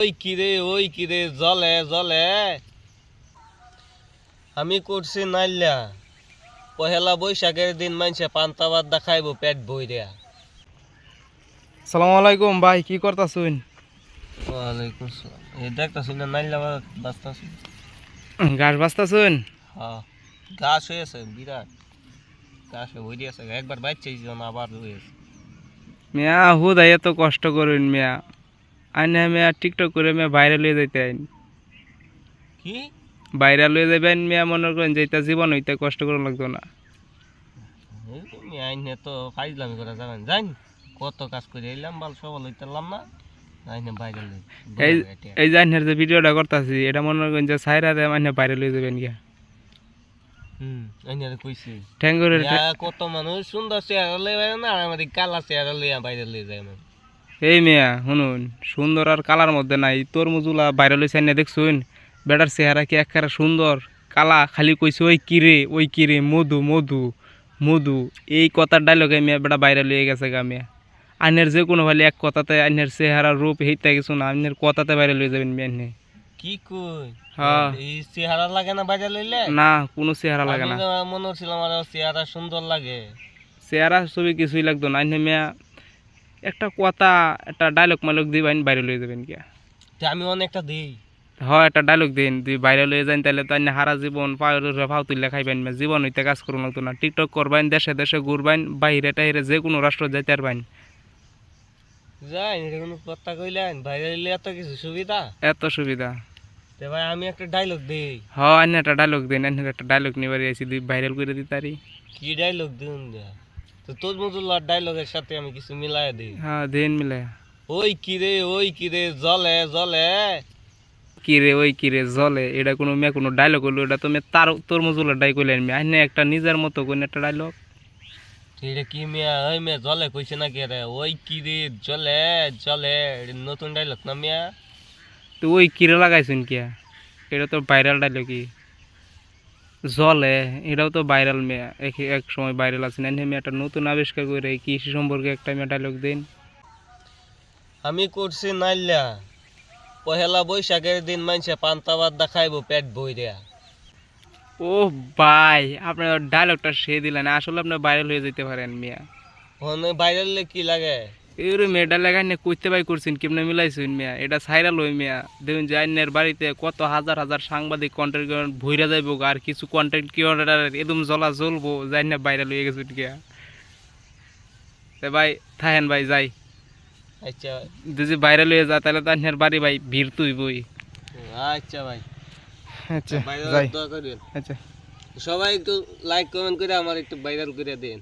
ওই কিরে জলে জলে আমি করছি নাইলা পহেলা বৈশাখের দিন মানছে পান্তা ভাত দেখাইব পেট বইরা। আসসালামু আলাইকুম ভাই, কি করতাছুন? ওয়ালাইকুম আসসালাম। এই দেখতাছি না নাইলা বাঁচতাছি। ঘাস বাস্তাছুন? হ্যাঁ, গাছ হয়েছে বিরাট, গাছে ভরে আছে, একবার বাচ্চাই না আবার হয়েছে। মিয়া হুদাই এত কষ্ট করুন মিয়া, আইনে মিয়া টিকটক করে মিয়া ভাইরাল হয়ে যাইতে আইন। কি ভাইরাল হয়ে যাবেন মিয়া, মনে করেন যে এটা জীবন হইতে কষ্ট করে লাগতো না। তুমি আইনে তো ফাইজলামি করে যাবেন, জান কত কাজ করে এলাম বাল সবল হইতাম না আইনে বাইরে এই এই যে আইনের যে ভিডিওটা করতেছি এটা মনে করেন যে সাইরা দে আইনে ভাইরাল হয়ে যাবেন গিয়া। আইনে কইছি ঠ্যাঙ্গরের কত মানুষ সুন্দর চেহারা লইয়া না আর আমাদের কালা চেহারা লইয়া বাইরে লইয়া যায় না। এই মিয়া শুনুন, সুন্দর আর কালার মধ্যে নাই, তরমুজুলা ভাইরাল হয়েছে আইনে দেখছুন? বেটার চেহারা কি একেবারে সুন্দর, কালা খালি কইছে ওই কিরে মধু মধু মধু, এই কথার ডায়লগে মিয়া বেটা ভাইরাল হয়ে গেছে গা মিয়া। আইনের যে কোনো ভালি এক কথাতে আইনের চেহারা রূপ হেইতে কিছু না, আইনের কথাতে ভাইরাল হয়ে যাবেন মিয়া। কি কই হ্যাঁ, এই চেহারা লাগে না বাইরে লইলে? না কোনো চেহারা লাগে না, মনে হচ্ছিল আমার চেহারা সুন্দর লাগে। চেহারা ছবি কিছুই লাগতো না, আইনে মিয়া একটা কথা একটা ডায়লগ মালক দিবেন ভাইরাল হয়ে যাবেন গিয়া। আমি অনেকটা দিই। হয় একটা ডায়লগ দিন, তুই ভাইরাল হয়ে যান তাহলে তো আইনে হারা জীবন ফাউ তুললে খাইবেন, জীবন হইতে কাজ করুন লাগতো না, টিকটক করবেন, দেশে দেশে ঘুরবেন, বাইরে টাইরে যে কোনো রাষ্ট্র যাইতে পারবেন। যাই কোনো কথা কইলেন ভাইরাল হইলে এত কিছু সুবিধা, এত সুবিধা। তে ভাই আমি একটা ডায়লগ দেই। হ্যাঁ আইনে একটা ডায়লগ দিন, আইনে একটা ডায়লগ নিবার আইছি ভাইরাল করে দিতারি। কি ডায়লগ দিন? তো তোর মজুল্লার ডায়লগের সাথে আমি কিছু মিলাই দিই। হ্যাঁ দিন মিলে। ওই কিরে জলে জলে ওই কিরে জলে, এটা কোনো মেয়ে কোনো ডায়লগ হলো? এটা তুমি তোর মজুলার ডাই কইলেন মেয়ে, আইনে একটা নিজের মতো কোন একটা ডায়লগ। এটা কি মিয়া? ওই মেয়ে জলে কইছে নাকি রে? ওই কিরে জলে জলে নতুন ডায়লগ না মিয়া? তো ওই কিরে লাগাইছেন কিয়া? এটা তো ভাইরাল ডায়লগই। জলে এটাও তো ভাইরাল মেয়ে, এক সময় ভাইরাল আছে না, মেয়ে একটা নতুন আবিষ্কার করে কৃষি সম্পর্কে একটা মেয়ে ডায়লগ দিন। আমি করছি নাইলা পহেলা বৈশাখের দিন মানছে পান্তা ভাত দেখাইব পেট বইরা। ও ভাই, আপনার ডায়লগটা সে দিলেন, আসলে আপনি ভাইরাল হয়ে যেতে পারেন মিয়া। ভাইরাল কি লাগে? এর মেয়েটা লেখা নিয়ে কইতে ভাই করছেন কেমনে মিলাইছেন মিয়া, এটা সাইরাল হই মিয়া। দেখুন যে আইনের বাড়িতে কত হাজার হাজার সাংবাদিক কন্টেন্ট ভইরা যাইব, আর কিছু কন্টেন্ট ক্রিয়েটর একদম জ্বলা জ্বলবো, যাই না ভাইরাল হয়ে গেছেন গিয়া। ভাই থাকেন ভাই যাই, আচ্ছা যদি ভাইরাল হয়ে যায় তাহলে তো আইনের বাড়ি ভাই ভিড় তুইবই। আচ্ছা ভাই, আচ্ছা ভাইরাল যাই। দোয়া করেন। আচ্ছা সবাই একটু লাইক কমেন্ট করে আমার একটু ভাইরাল করে দেন।